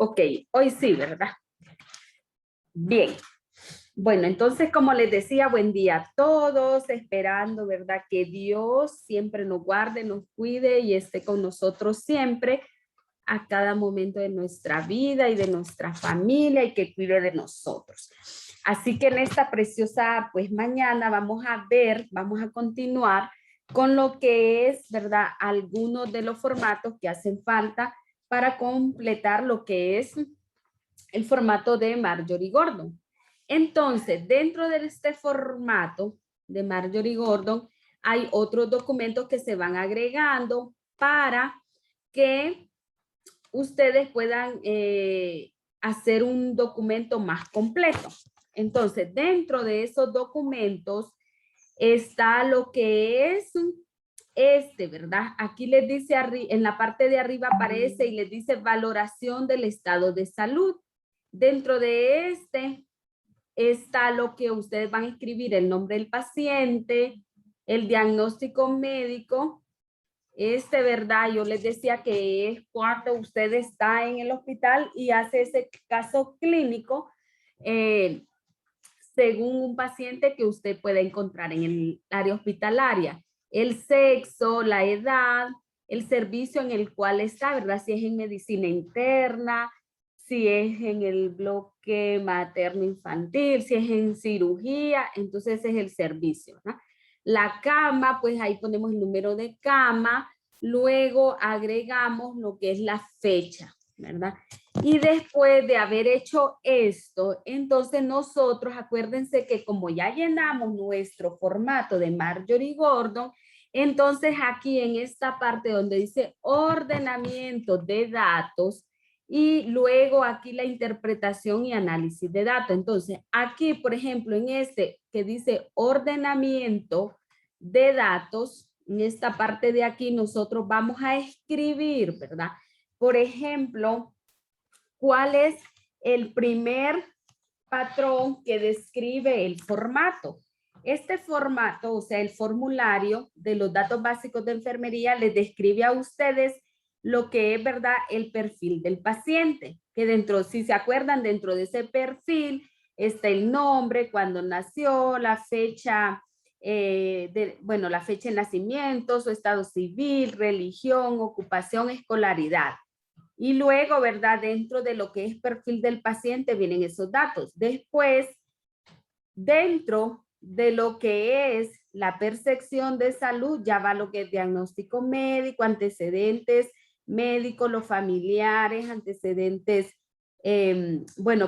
Ok, hoy sí, ¿verdad? Bien. Bueno, entonces, como les decía, buen día a todos, esperando, ¿verdad? Que Dios siempre nos guarde, nos cuide y esté con nosotros siempre a cada momento de nuestra vida y de nuestra familia y que cuide de nosotros. Así que en esta preciosa, pues mañana vamos a continuar con lo que es, ¿verdad? Algunos de los formatos que hacen falta para completar lo que es el formato de Marjorie Gordon. Entonces, dentro de este formato de Marjorie Gordon, hay otros documentos que se van agregando para que ustedes puedan hacer un documento más completo. Entonces, dentro de esos documentos está lo que es ¿verdad? Aquí les dice, en la parte de arriba aparece y les dice valoración del estado de salud. Dentro de está lo que ustedes van a escribir, el nombre del paciente, el diagnóstico médico. ¿Verdad? Yo les decía que es cuando usted está en el hospital y hace ese caso clínico según un paciente que usted pueda encontrar en el área hospitalaria. El sexo, la edad, el servicio en el cual está, ¿verdad? Si es en medicina interna, si es en el bloque materno-infantil, si es en cirugía, entonces ese es el servicio, ¿no? La cama, pues ahí ponemos el número de cama, luego agregamos lo que es la fecha, ¿verdad? Y después de haber hecho esto, entonces nosotros, acuérdense que como ya llenamos nuestro formato de Marjorie Gordon, entonces aquí en esta parte donde dice ordenamiento de datos, y luego aquí la interpretación y análisis de datos. Entonces, aquí, por ejemplo, en este que dice ordenamiento de datos, en esta parte de aquí nosotros vamos a escribir, ¿verdad? Por ejemplo, ¿cuál es el primer patrón que describe el formato? Este formato, o sea, el formulario de los datos básicos de enfermería les describe a ustedes lo que es, ¿verdad? El perfil del paciente, que dentro, si se acuerdan, dentro de ese perfil está el nombre, cuándo nació, la fecha, la fecha de nacimiento, su estado civil, religión, ocupación, escolaridad. Y luego, ¿verdad? Dentro de lo que es perfil del paciente vienen esos datos. Después, dentro de lo que es la percepción de salud, ya va lo que es diagnóstico médico, antecedentes médicos, los familiares, antecedentes,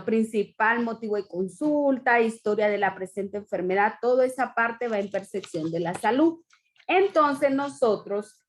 principal motivo de consulta, historia de la presente enfermedad, toda esa parte va en percepción de la salud. Entonces nosotros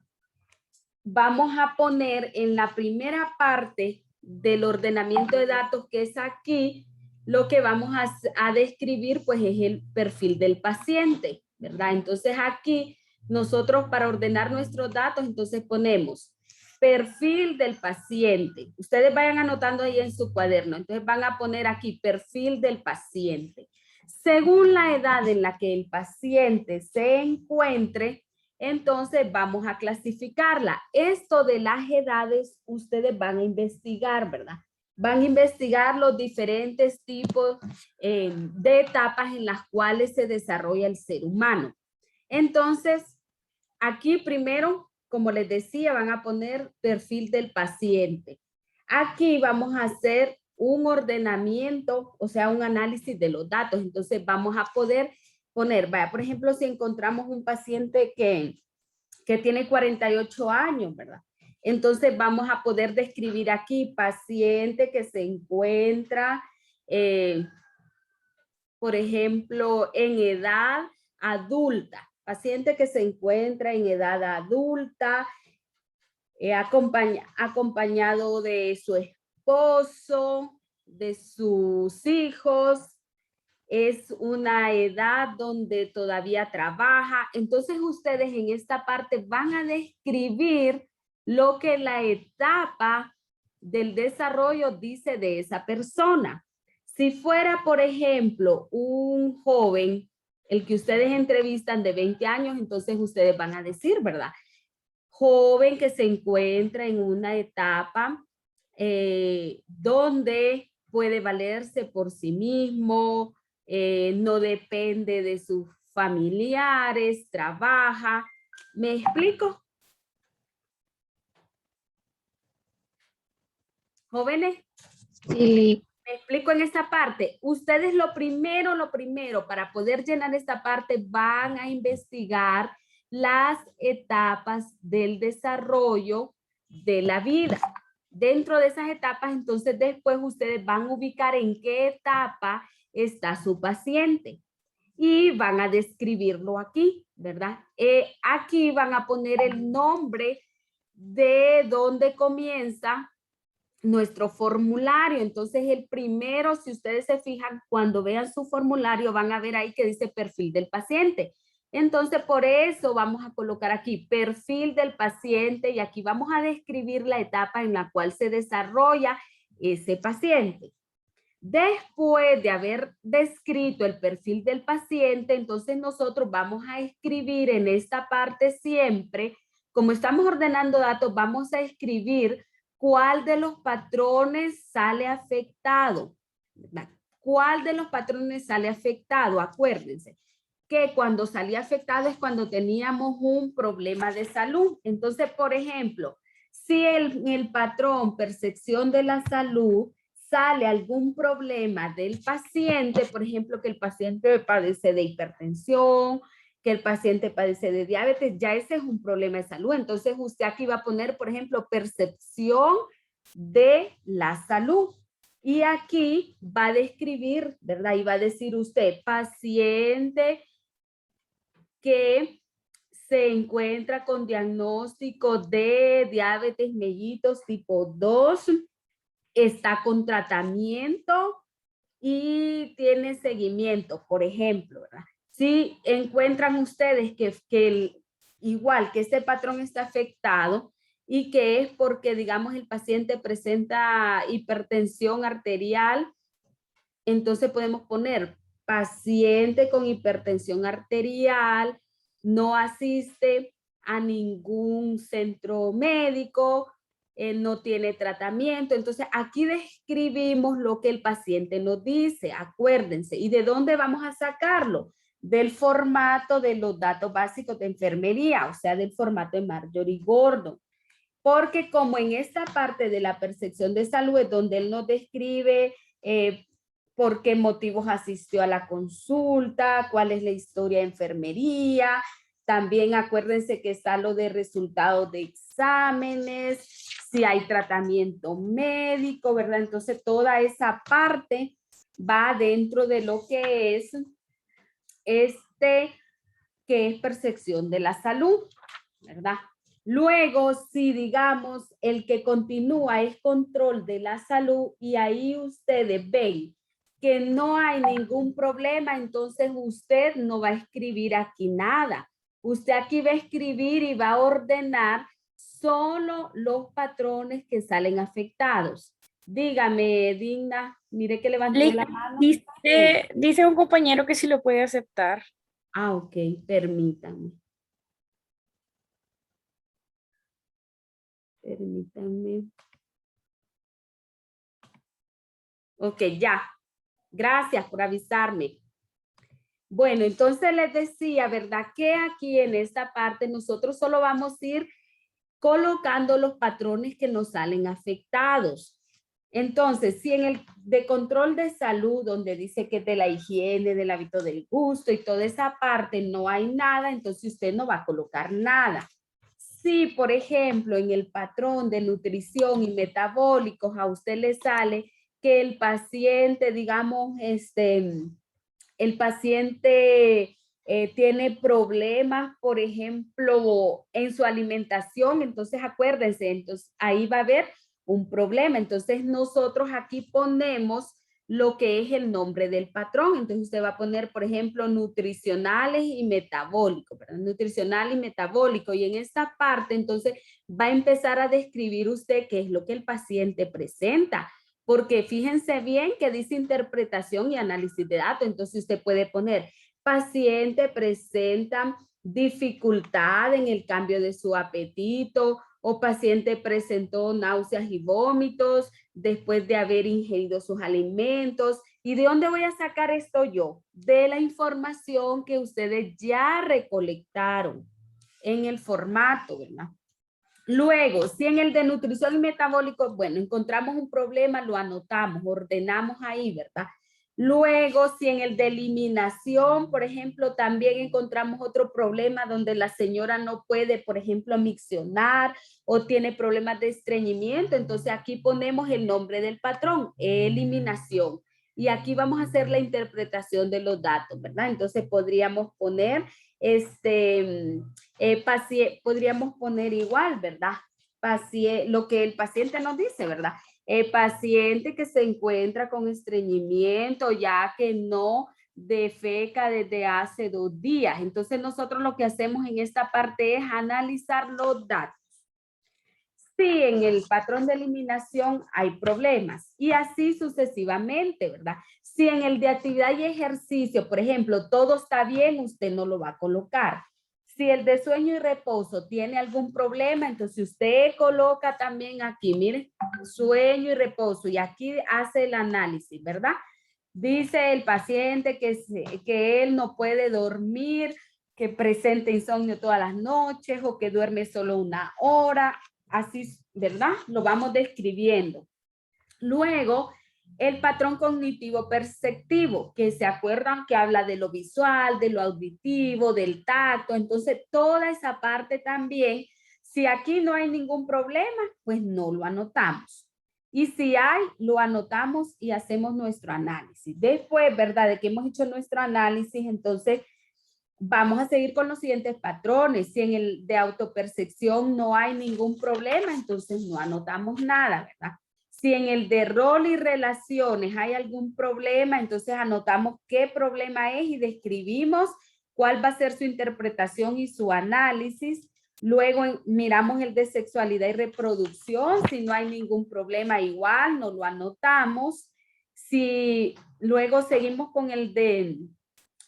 vamos a poner en la primera parte del ordenamiento de datos, que es aquí, lo que vamos a describir, pues es el perfil del paciente, ¿verdad? Entonces aquí nosotros para ordenar nuestros datos, entonces ponemos perfil del paciente. Ustedes vayan anotando ahí en su cuaderno. Entonces van a poner aquí perfil del paciente. Según la edad en la que el paciente se encuentre, entonces vamos a clasificarla. Esto de las edades ustedes van a investigar, ¿verdad? Van a investigar los diferentes tipos de etapas en las cuales se desarrolla el ser humano. Entonces, aquí primero, como les decía, van a poner perfil del paciente. Aquí vamos a hacer un ordenamiento, o sea, un análisis de los datos. Entonces vamos a poder poner, vaya, por ejemplo, si encontramos un paciente que tiene 48 años, ¿verdad? Entonces vamos a poder describir aquí paciente que se encuentra, por ejemplo, en edad adulta, paciente que se encuentra en edad adulta, acompañado de su esposo, de sus hijos, es una edad donde todavía trabaja. Entonces ustedes en esta parte van a describir lo que la etapa del desarrollo dice de esa persona. Si fuera, por ejemplo, un joven, el que ustedes entrevistan de 20 años, entonces ustedes van a decir, ¿verdad? Joven que se encuentra en una etapa donde puede valerse por sí mismo, no depende de sus familiares, trabaja. ¿Me explico? Jóvenes, Sí. me explico en esta parte. Ustedes lo primero, para poder llenar esta parte, van a investigar las etapas del desarrollo de la vida. Dentro de esas etapas, entonces después ustedes van a ubicar en qué etapa está su paciente y van a describirlo aquí, ¿verdad? Aquí van a poner el nombre de dónde comienza nuestro formulario. Entonces el primero, si ustedes se fijan, cuando vean su formulario van a ver ahí que dice perfil del paciente. Entonces por eso vamos a colocar aquí perfil del paciente y aquí vamos a describir la etapa en la cual se desarrolla ese paciente. Después de haber descrito el perfil del paciente, entonces nosotros vamos a escribir en esta parte siempre, como estamos ordenando datos, vamos a escribir cuál de los patrones sale afectado. ¿Cuál de los patrones sale afectado? Acuérdense que cuando salía afectado es cuando teníamos un problema de salud. Entonces, por ejemplo, si el patrón percepción de la salud sale algún problema del paciente, por ejemplo, que el paciente padece de hipertensión, que el paciente padece de diabetes, ya ese es un problema de salud. Entonces usted aquí va a poner, por ejemplo, percepción de la salud. Y aquí va a describir, ¿verdad? Y va a decir usted, paciente que se encuentra con diagnóstico de diabetes mellitus tipo 2, está con tratamiento y tiene seguimiento, por ejemplo, ¿verdad? Si encuentran ustedes igual que este patrón está afectado y que es porque, digamos, el paciente presenta hipertensión arterial, entonces podemos poner paciente con hipertensión arterial, no asiste a ningún centro médico, no tiene tratamiento. Entonces aquí describimos lo que el paciente nos dice, acuérdense. ¿Y de dónde vamos a sacarlo? Del formato de los datos básicos de enfermería, o sea, del formato de Marjorie Gordon. Porque como en esta parte de la percepción de salud es donde él nos describe por qué motivos asistió a la consulta, cuál es la historia de enfermería. También acuérdense que está lo de resultados de exámenes, si hay tratamiento médico, ¿verdad? Entonces toda esa parte va dentro de lo que es que es percepción de la salud, ¿verdad? Luego, si digamos, el que continúa es control de la salud y ahí ustedes ven que no hay ningún problema, entonces usted no va a escribir aquí nada. Usted aquí va a escribir y va a ordenar solo los patrones que salen afectados. Dígame, Digna, mire que levantó la mano. Dice un compañero que si lo puede aceptar. Ah, ok, permítame. Permítame. Ok, ya. Gracias por avisarme. Bueno, entonces les decía, ¿verdad? Que aquí en esta parte nosotros solo vamos a ir colocando los patrones que nos salen afectados. Entonces, si en el de control de salud, donde dice que de la higiene, del hábito del gusto y toda esa parte no hay nada, entonces usted no va a colocar nada. Si, por ejemplo, en el patrón de nutrición y metabólicos a usted le sale que el paciente, digamos, el paciente tiene problemas, por ejemplo, en su alimentación, entonces acuérdense, entonces ahí va a haber un problema. Entonces nosotros aquí ponemos lo que es el nombre del patrón. Entonces usted va a poner, por ejemplo, nutricionales y metabólico, ¿verdad? Nutricional y metabólico. Y en esta parte, entonces, va a empezar a describir usted qué es lo que el paciente presenta. Porque fíjense bien que dice interpretación y análisis de datos. Entonces usted puede poner, paciente presenta dificultad en el cambio de su apetito o paciente presentó náuseas y vómitos después de haber ingerido sus alimentos. ¿Y de dónde voy a sacar esto yo? De la información que ustedes ya recolectaron en el formato, ¿verdad? Luego, si en el de nutrición y metabólico, bueno, encontramos un problema, lo anotamos, ordenamos ahí, ¿verdad? Luego, si en el de eliminación, por ejemplo, también encontramos otro problema donde la señora no puede, por ejemplo, miccionar o tiene problemas de estreñimiento, entonces aquí ponemos el nombre del patrón, eliminación. Y aquí vamos a hacer la interpretación de los datos, ¿verdad? Entonces podríamos poner podríamos poner igual, ¿verdad? Lo que el paciente nos dice, ¿verdad? El paciente que se encuentra con estreñimiento, ya que no defeca desde hace 2 días. Entonces nosotros lo que hacemos en esta parte es analizar los datos. Si en el patrón de eliminación hay problemas y así sucesivamente, ¿verdad? Si en el de actividad y ejercicio, por ejemplo, todo está bien, usted no lo va a colocar. Si el de sueño y reposo tiene algún problema, entonces usted coloca también aquí, miren, sueño y reposo, y aquí hace el análisis, ¿verdad? Dice el paciente que él no puede dormir, que presenta insomnio todas las noches o que duerme solo 1 hora, así, ¿verdad? Lo vamos describiendo. Luego, el patrón cognitivo perceptivo, que se acuerdan que habla de lo visual, de lo auditivo, del tacto. Entonces, toda esa parte también, si aquí no hay ningún problema, pues no lo anotamos. Y si hay, lo anotamos y hacemos nuestro análisis. Después, ¿verdad? De que hemos hecho nuestro análisis, entonces vamos a seguir con los siguientes patrones. Si en el de autopercepción no hay ningún problema, entonces no anotamos nada, ¿verdad? Si en el de rol y relaciones hay algún problema, entonces anotamos qué problema es y describimos cuál va a ser su interpretación y su análisis. Luego miramos el de sexualidad y reproducción. Si no hay ningún problema, igual no lo anotamos. Si luego seguimos con el de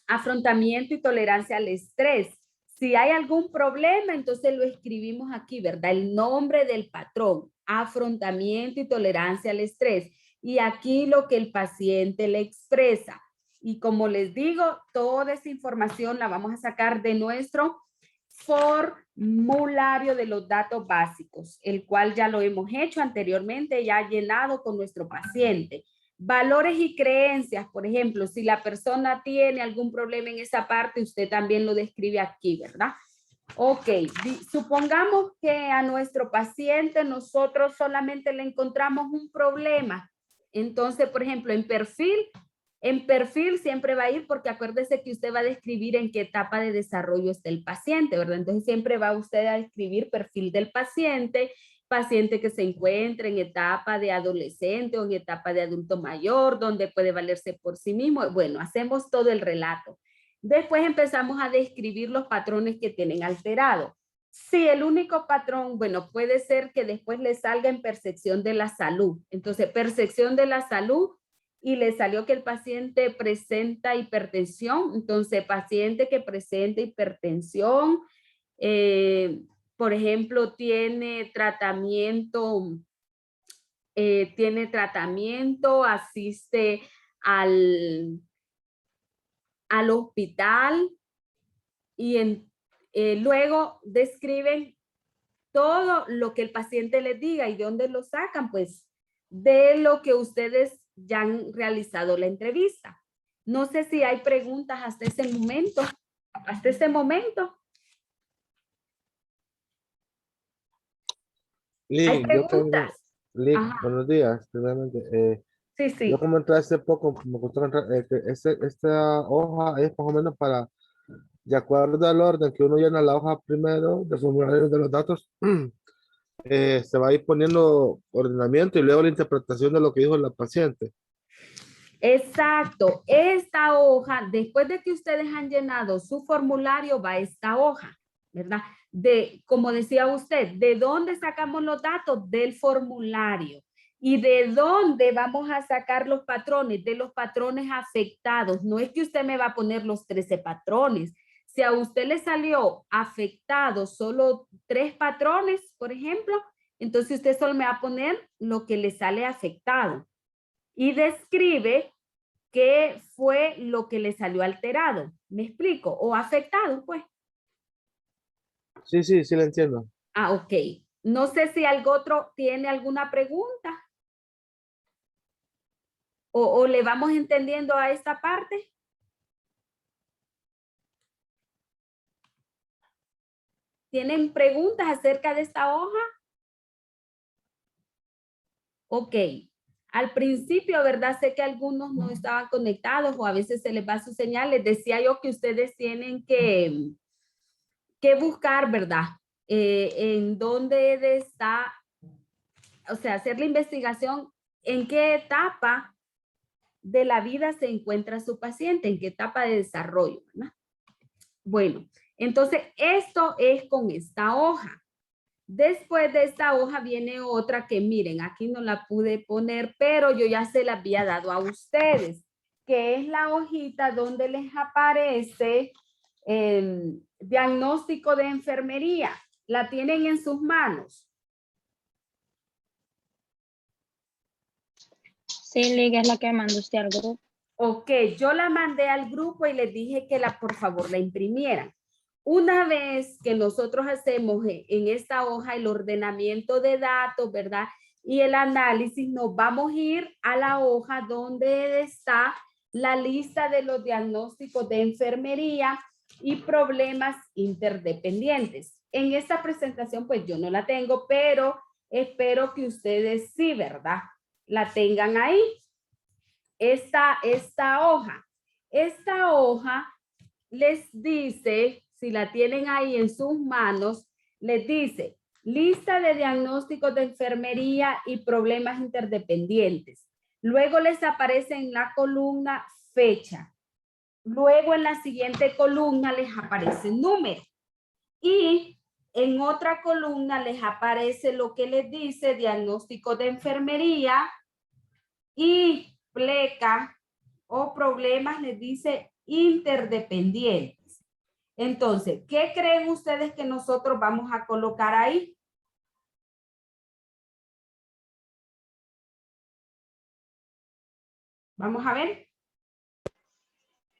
afrontamiento y tolerancia al estrés. Si hay algún problema, entonces lo escribimos aquí, ¿verdad? El nombre del patrón, afrontamiento y tolerancia al estrés. Y aquí lo que el paciente le expresa. Y como les digo, toda esa información la vamos a sacar de nuestro formulario de los datos básicos, el cual ya lo hemos hecho anteriormente, ya llenado con nuestro paciente. Valores y creencias, por ejemplo, si la persona tiene algún problema en esa parte, usted también lo describe aquí, ¿verdad? Ok, supongamos que a nuestro paciente nosotros solamente le encontramos un problema. Entonces, por ejemplo, en perfil siempre va a ir porque acuérdese que usted va a describir en qué etapa de desarrollo está el paciente, ¿verdad? Entonces siempre va usted a describir perfil del paciente, paciente que se encuentra en etapa de adolescente o en etapa de adulto mayor, donde puede valerse por sí mismo. Bueno, hacemos todo el relato. Después empezamos a describir los patrones que tienen alterado. Sí, el único patrón, bueno, puede ser que después le salga en percepción de la salud. Entonces, percepción de la salud y le salió que el paciente presenta hipertensión. Entonces, paciente que presenta hipertensión, por ejemplo, tiene tratamiento, asiste al hospital y luego describen todo lo que el paciente les diga. ¿Y de dónde lo sacan? Pues de lo que ustedes ya han realizado la entrevista. No sé si hay preguntas hasta ese momento. Hasta ese momento. ¿Hay Lick, yo preguntas? tengo, Lick, Ajá. buenos días, primeramente. Sí, Yo sí. como entré hace poco, me gustó entrar, que esta hoja es más o menos para, de acuerdo al orden que uno llena la hoja primero, de formulario de los datos, se va a ir poniendo ordenamiento y luego la interpretación de lo que dijo la paciente. Exacto. Esta hoja, después de que ustedes han llenado su formulario, va esta hoja, ¿verdad? Como decía usted, ¿de dónde sacamos los datos? Del formulario. ¿Y de dónde vamos a sacar los patrones? De los patrones afectados. No es que usted me va a poner los 13 patrones, Si a usted le salió afectado solo 3 patrones, por ejemplo, entonces usted solo me va a poner lo que le sale afectado. Y describe qué fue lo que le salió alterado. ¿Me explico? O afectado, pues. Sí, sí, sí, lo entiendo. Ah, ok. No sé si algo otro tiene alguna pregunta. O le vamos entendiendo a esta parte. ¿Tienen preguntas acerca de esta hoja? Ok. Al principio, ¿verdad? Sé que algunos no estaban conectados o a veces se les va su señal. Les decía yo que ustedes tienen que buscar, ¿verdad? En dónde está, o sea, hacer la investigación en qué etapa de la vida se encuentra su paciente, en qué etapa de desarrollo, ¿verdad? Bueno, entonces esto es con esta hoja. Después de esta hoja viene otra que miren, aquí no la pude poner, pero yo ya se la había dado a ustedes, que es la hojita donde les aparece el diagnóstico de enfermería. La tienen en sus manos. Sí, Liga, es la que mandó usted al grupo. Ok, yo la mandé al grupo y les dije que por favor la imprimieran. Una vez que nosotros hacemos en esta hoja el ordenamiento de datos, ¿verdad? Y el análisis, nos vamos a ir a la hoja donde está la lista de los diagnósticos de enfermería y problemas interdependientes. En esta presentación, pues yo no la tengo, pero espero que ustedes sí, ¿verdad? La tengan ahí. Esta hoja. Esta hoja les dice, si la tienen ahí en sus manos, les dice lista de diagnósticos de enfermería y problemas interdependientes. Luego les aparece en la columna fecha. Luego en la siguiente columna les aparece número. Y en otra columna les aparece lo que les dice diagnóstico de enfermería y pleca o problemas les dice interdependientes. Entonces, ¿qué creen ustedes que nosotros vamos a colocar ahí? Vamos a ver.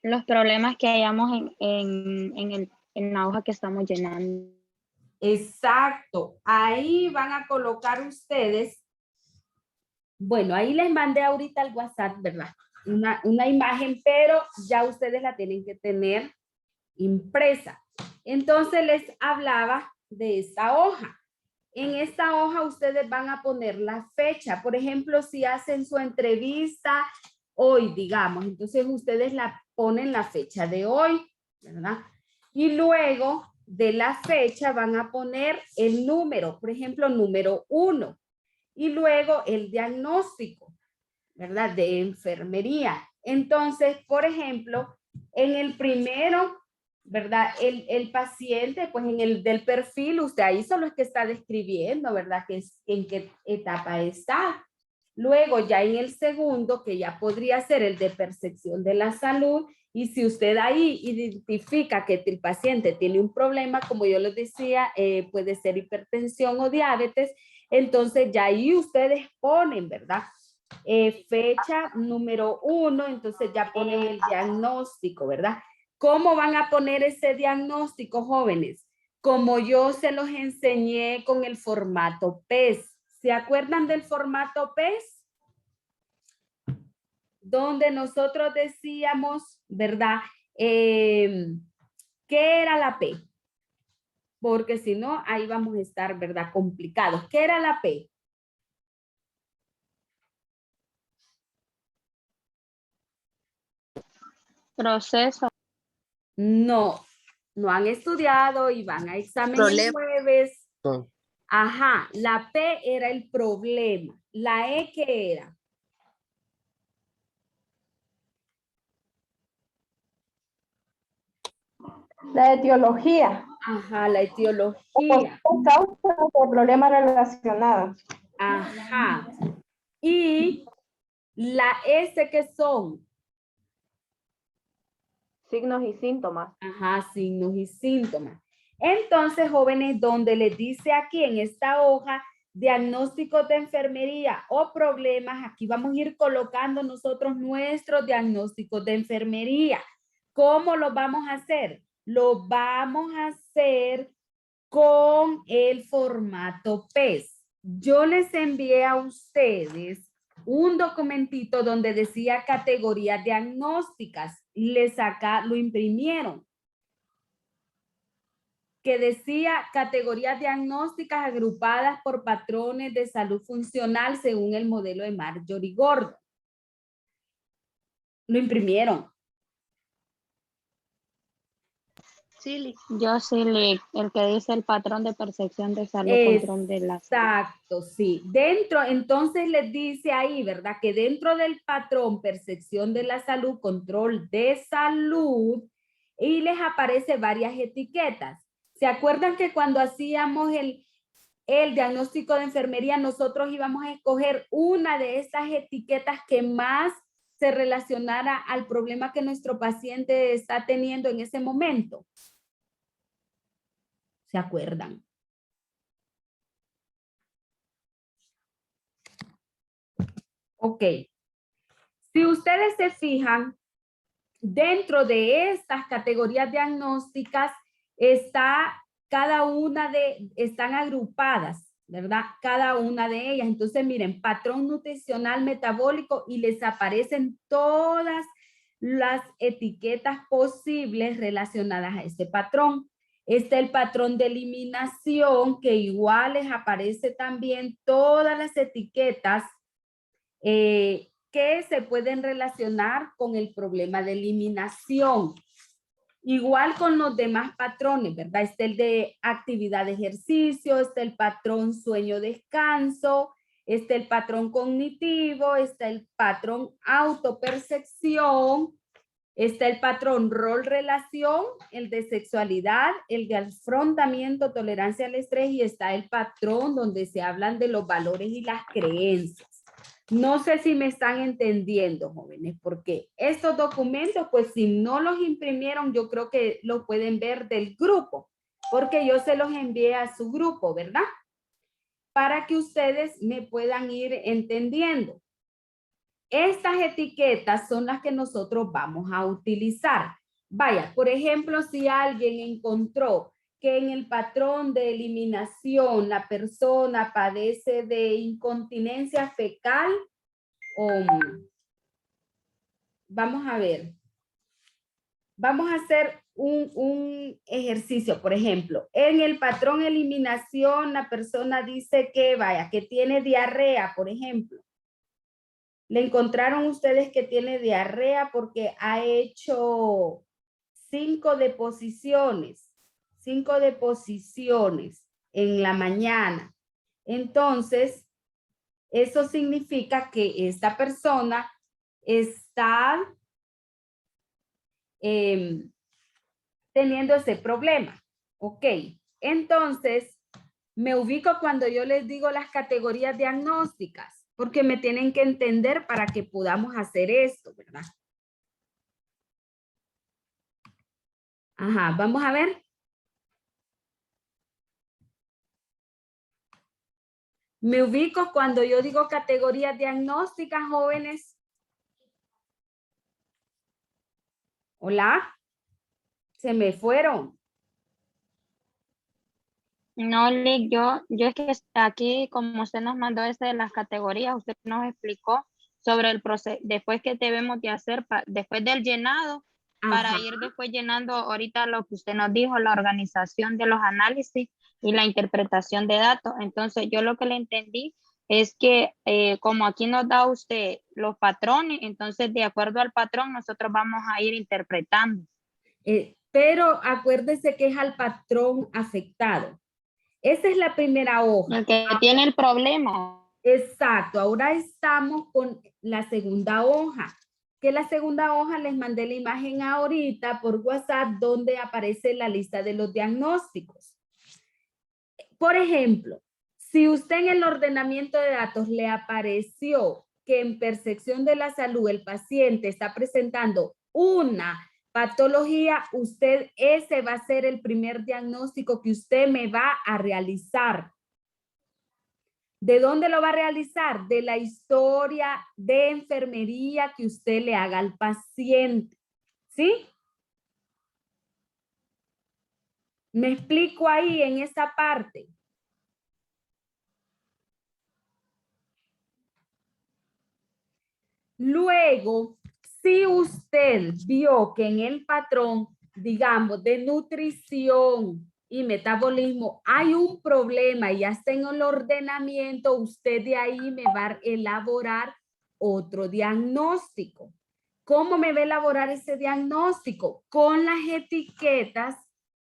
Los problemas que hayamos en la hoja que estamos llenando. Exacto. Ahí van a colocar ustedes. Bueno, ahí les mandé ahorita al WhatsApp, ¿verdad? Una imagen, pero ya ustedes la tienen que tener impresa. Entonces les hablaba de esta hoja. En esta hoja ustedes van a poner la fecha. Por ejemplo, si hacen su entrevista hoy, digamos, entonces ustedes la ponen la fecha de hoy, ¿verdad? Y luego de la fecha van a poner el número, por ejemplo, número 1. Y luego el diagnóstico, ¿verdad? De enfermería. Entonces, por ejemplo, en el primero, ¿verdad? El paciente, pues en el del perfil, usted ahí solo es que está describiendo, ¿verdad? Que es, en qué etapa está. Luego ya en el segundo, que ya podría ser el de percepción de la salud, y si usted ahí identifica que el paciente tiene un problema, como yo les decía, puede ser hipertensión o diabetes, entonces ya ahí ustedes ponen, ¿verdad? Fecha número 1, entonces ya ponen el diagnóstico, ¿verdad? ¿Cómo van a poner ese diagnóstico, jóvenes? Como yo se los enseñé con el formato PES. ¿Se acuerdan del formato PES? Donde nosotros decíamos, ¿verdad? ¿Qué era la P? Porque si no, ahí vamos a estar, ¿verdad? Complicados. ¿Qué era la P? Proceso. No, no han estudiado y van a examen el jueves. No. Ajá, la P era el problema. La E, ¿qué era? La etiología. Ajá, la etiología. Causas de problemas relacionados. Ajá. Y la S, ¿qué son? Signos y síntomas. Ajá, signos y síntomas. Entonces, jóvenes, donde les dice aquí en esta hoja, diagnósticos de enfermería o problemas, aquí vamos a ir colocando nosotros nuestros diagnósticos de enfermería. ¿Cómo lo vamos a hacer? Lo vamos a hacer con el formato PES. Yo les envié a ustedes un documentito donde decía categorías diagnósticas. Lo imprimieron. Que decía categorías diagnósticas agrupadas por patrones de salud funcional según el modelo de Marjorie Gordon. Lo imprimieron. Sí, yo sí el que dice el patrón de percepción de salud, control de la salud. Exacto, sí. Dentro, entonces les dice ahí, ¿verdad? Que dentro del patrón percepción de la salud, control de salud, y les aparece varias etiquetas. ¿Se acuerdan que cuando hacíamos el diagnóstico de enfermería, nosotros íbamos a escoger una de esas etiquetas que más se relacionara al problema que nuestro paciente está teniendo en ese momento? ¿Se acuerdan? Ok. Si ustedes se fijan, dentro de estas categorías diagnósticas están agrupadas, ¿verdad? Cada una de ellas. Entonces, miren, patrón nutricional metabólico y les aparecen todas las etiquetas posibles relacionadas a este patrón. Está el patrón de eliminación, que igual les aparece también todas las etiquetas que se pueden relacionar con el problema de eliminación. Igual con los demás patrones, ¿verdad? Está el de actividad de ejercicio, está el patrón sueño-descanso, está el patrón cognitivo, está el patrón autopercepción, está el patrón rol-relación, el de sexualidad, el de afrontamiento, tolerancia al estrés, y está el patrón donde se hablan de los valores y las creencias. No sé si me están entendiendo, jóvenes, porque estos documentos, pues si no los imprimieron, yo creo que los pueden ver del grupo, porque yo se los envié a su grupo, ¿verdad? Para que ustedes me puedan ir entendiendo. Estas etiquetas son las que nosotros vamos a utilizar. Vaya, por ejemplo, si alguien encontró que en el patrón de eliminación la persona padece de incontinencia fecal, vamos a ver. Vamos a hacer un ejercicio, por ejemplo. En el patrón eliminación, la persona dice que, vaya, que tiene diarrea, por ejemplo. Le encontraron ustedes que tiene diarrea porque ha hecho 5 deposiciones en la mañana. Entonces, eso significa que esta persona está teniendo ese problema. Ok, entonces me ubico cuando yo les digo las categorías diagnósticas, porque me tienen que entender para que podamos hacer esto, ¿verdad? Ajá, vamos a ver. Me ubico cuando yo digo categorías diagnósticas, jóvenes. Hola. Se me fueron. No, Lick, yo es que aquí, como usted nos mandó de las categorías, usted nos explicó sobre el proceso, después que debemos de hacer, después del llenado, para Ajá. ir después llenando ahorita lo que usted nos dijo, la organización de los análisis y la interpretación de datos. Entonces, yo lo que le entendí es que como aquí nos da usted los patrones, entonces de acuerdo al patrón nosotros vamos a ir interpretando. Pero acuérdese que es al patrón afectado. Esa es la primera hoja. El que tiene el problema. Exacto. Ahora estamos con la segunda hoja. Que la segunda hoja les mandé la imagen ahorita por WhatsApp donde aparece la lista de los diagnósticos. Por ejemplo, si usted en el ordenamiento de datos le apareció que en percepción de la salud el paciente está presentando una Patología, ese va a ser el primer diagnóstico que usted me va a realizar. ¿De dónde lo va a realizar? De la historia de enfermería que usted le haga al paciente. ¿Sí? Me explico ahí en esa parte. Luego, si usted vio que en el patrón, digamos, de nutrición y metabolismo hay un problema y ya está en el ordenamiento, usted de ahí me va a elaborar otro diagnóstico. ¿Cómo me va a elaborar ese diagnóstico? Con las etiquetas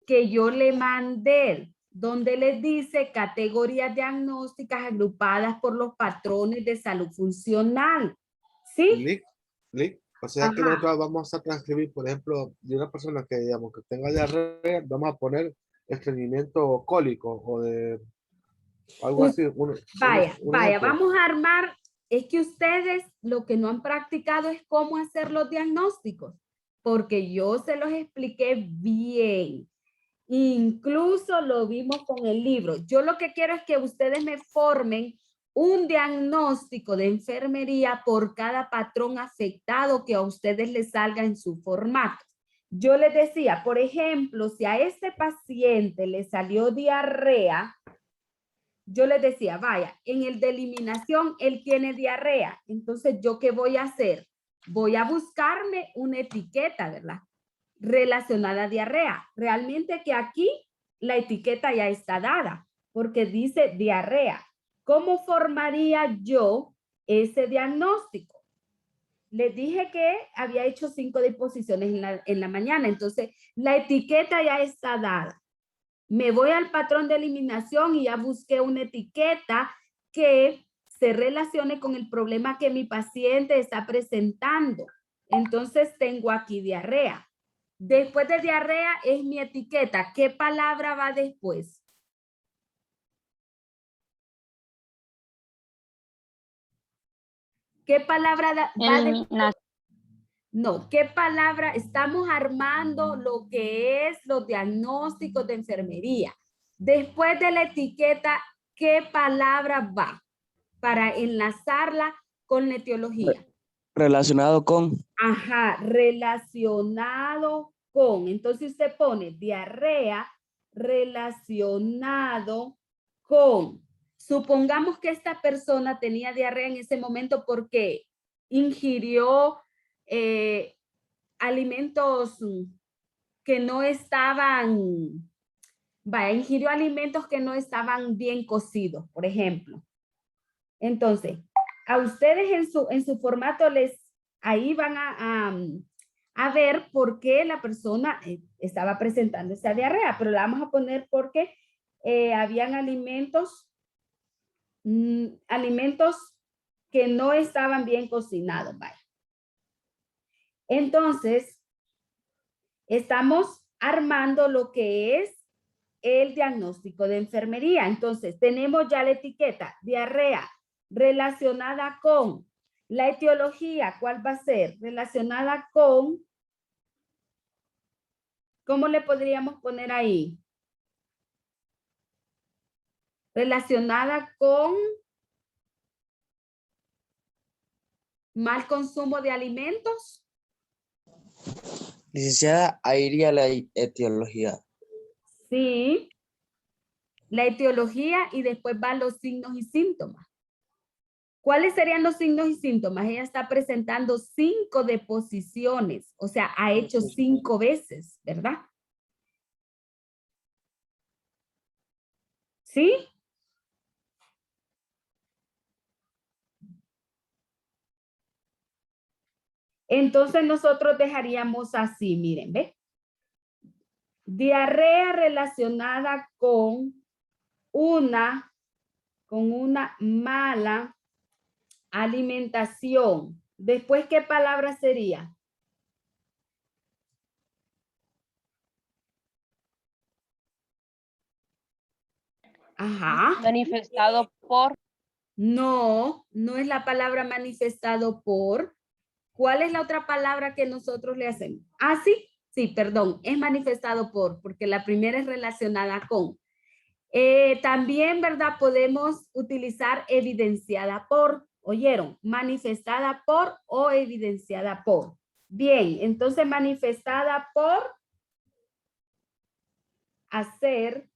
que yo le mandé, donde les dice categorías diagnósticas agrupadas por los patrones de salud funcional. ¿Sí? O sea que Ajá. nosotros vamos a transcribir, por ejemplo, de una persona que digamos que tenga diarrea, vamos a poner estreñimiento cólico o de algo así. Vaya, ejemplo. vamos a armar, es que ustedes lo que no han practicado es cómo hacer los diagnósticos, porque yo se los expliqué bien. Incluso lo vimos con el libro. Yo lo que quiero es que ustedes me formen un diagnóstico de enfermería por cada patrón afectado que a ustedes les salga en su formato. Yo les decía, por ejemplo, si a este paciente le salió diarrea, yo les decía, vaya, en el de eliminación él tiene diarrea. Entonces, ¿yo qué voy a hacer? Voy a buscarme una etiqueta, ¿verdad? Relacionada a diarrea. Realmente que aquí la etiqueta ya está dada porque dice diarrea. ¿Cómo formaría yo ese diagnóstico? Les dije que había hecho 5 disposiciones en la mañana, entonces la etiqueta ya está dada. Me voy al patrón de eliminación y ya busqué una etiqueta que se relacione con el problema que mi paciente está presentando. Entonces tengo aquí diarrea. Después de diarrea es mi etiqueta. ¿Qué palabra va después? ¿Qué palabra va después? No, ¿qué palabra? Estamos armando lo que es los diagnósticos de enfermería. Después de la etiqueta, ¿qué palabra va? Para enlazarla con la etiología. Relacionado con. Ajá, relacionado con. Entonces usted pone diarrea relacionado con. Supongamos que esta persona tenía diarrea en ese momento porque ingirió alimentos que no estaban, ingirió alimentos que no estaban bien cocidos, por ejemplo. Entonces, a ustedes en su formato ahí van a ver por qué la persona estaba presentando esa diarrea, pero la vamos a poner porque habían alimentos que no estaban bien cocinados. Vaya. Entonces, estamos armando lo que es el diagnóstico de enfermería. Entonces, tenemos ya la etiqueta, diarrea, relacionada con la etiología. ¿Cuál va a ser? Relacionada con, ¿cómo le podríamos poner ahí? Relacionada con mal consumo de alimentos. Licenciada, ahí iría la etiología. Sí. La etiología y después van los signos y síntomas. ¿Cuáles serían los signos y síntomas? Ella está presentando 5 deposiciones, o sea, ha hecho 5 veces, ¿verdad? ¿Sí? Entonces nosotros dejaríamos así, miren, ¿ve? Diarrea relacionada con una mala alimentación. Después, ¿qué palabra sería? Ajá. Manifestado por. No, no es la palabra manifestado por. ¿Cuál es la otra palabra que nosotros le hacemos? Ah, sí, Sí, perdón, es manifestado por, porque la primera es relacionada con. También, ¿verdad? Podemos utilizar evidenciada por, ¿oyeron? Manifestada por o evidenciada por. Bien, entonces manifestada por hacer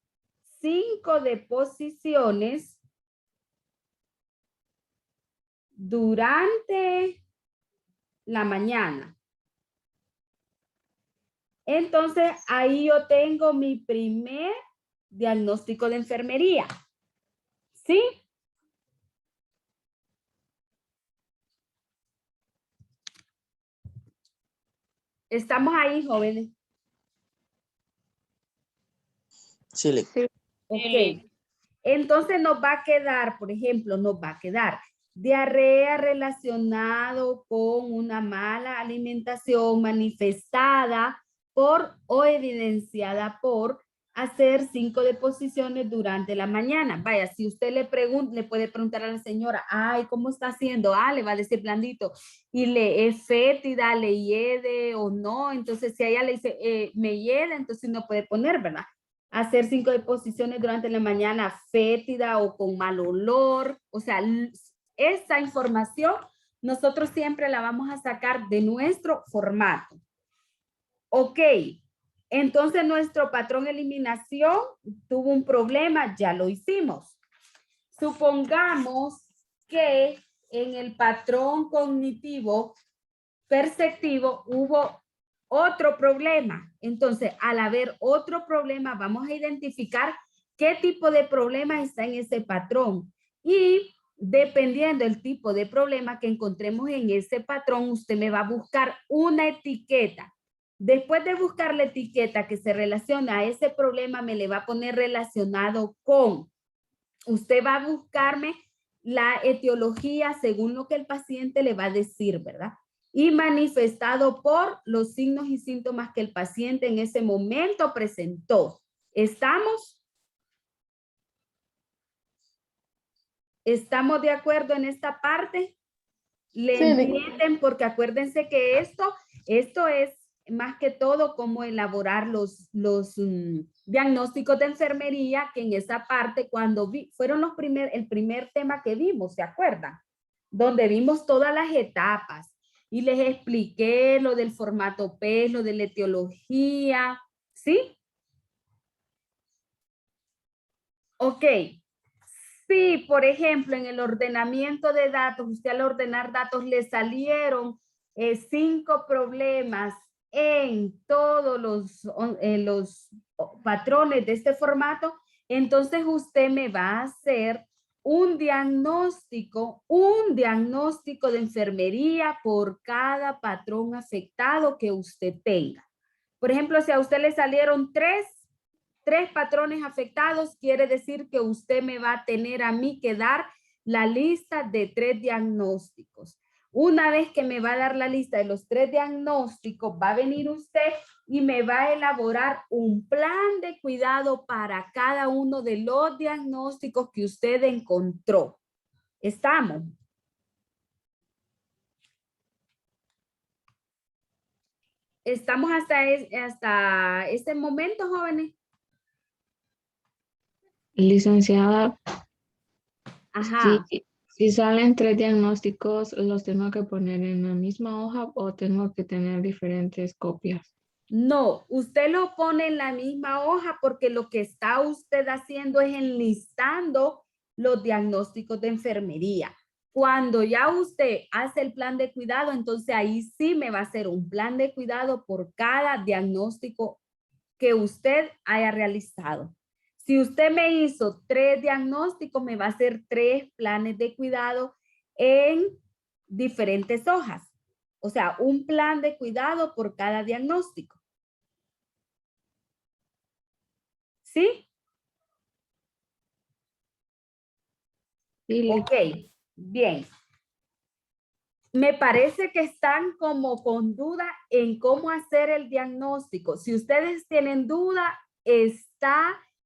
5 deposiciones durante la mañana. Entonces, ahí yo tengo mi primer diagnóstico de enfermería. ¿Sí? Estamos ahí, jóvenes. Sí, Ok. Entonces nos va a quedar, por ejemplo, nos va a quedar diarrea relacionado con una mala alimentación manifestada por o evidenciada por hacer 5 deposiciones durante la mañana. Vaya, si usted le pregunta, le puede preguntar a la señora, ay, ¿cómo está haciendo? Ah, le va a decir blandito. Y le es fétida, le hiede o no. Entonces, si a ella le dice, me hiede, entonces no puede poner, ¿verdad? Hacer 5 deposiciones durante la mañana fétida o con mal olor. O sea, esa información nosotros siempre la vamos a sacar de nuestro formato. Ok, entonces nuestro patrón eliminación tuvo un problema, ya lo hicimos. Supongamos que en el patrón cognitivo perceptivo hubo otro problema. Entonces, al haber otro problema, vamos a identificar qué tipo de problema está en ese patrón. Y dependiendo del tipo de problema que encontremos en ese patrón, usted me va a buscar una etiqueta. Después de buscar la etiqueta que se relaciona a ese problema, me le va a poner relacionado con. Usted va a buscarme la etiología según lo que el paciente le va a decir, ¿verdad? Y manifestado por los signos y síntomas que el paciente en ese momento presentó. ¿Estamos? ¿Estamos de acuerdo en esta parte? ¿Le Sí, entienden? Porque acuérdense que esto es más que todo cómo elaborar los diagnósticos de enfermería, que en esa parte cuando fueron el primer tema que vimos, ¿se acuerdan? Donde vimos todas las etapas y les expliqué lo del formato PES, lo de la etiología, ¿sí? Ok. Sí, por ejemplo, en el ordenamiento de datos, usted al ordenar datos le salieron 5 problemas en todos los patrones de este formato, entonces usted me va a hacer un diagnóstico de enfermería por cada patrón afectado que usted tenga. Por ejemplo, si a usted le salieron 3 patrones afectados, quiere decir que usted me va a tener a mí que dar la lista de 3 diagnósticos. Una vez que me va a dar la lista de los 3 diagnósticos, va a venir usted y me va a elaborar un plan de cuidado para cada uno de los diagnósticos que usted encontró. ¿Estamos? ¿Estamos hasta este momento, jóvenes? Licenciada, Ajá. si salen 3 diagnósticos, ¿los tengo que poner en la misma hoja o tengo que tener diferentes copias? No, usted lo pone en la misma hoja porque lo que está usted haciendo es enlistando los diagnósticos de enfermería. Cuando ya usted hace el plan de cuidado, entonces ahí sí me va a hacer un plan de cuidado por cada diagnóstico que usted haya realizado. Si usted me hizo 3 diagnósticos, me va a hacer 3 planes de cuidado en diferentes hojas. O sea, un plan de cuidado por cada diagnóstico. ¿Sí? Sí, Ok, bien. Me parece que están como con duda en cómo hacer el diagnóstico. Si ustedes tienen duda, está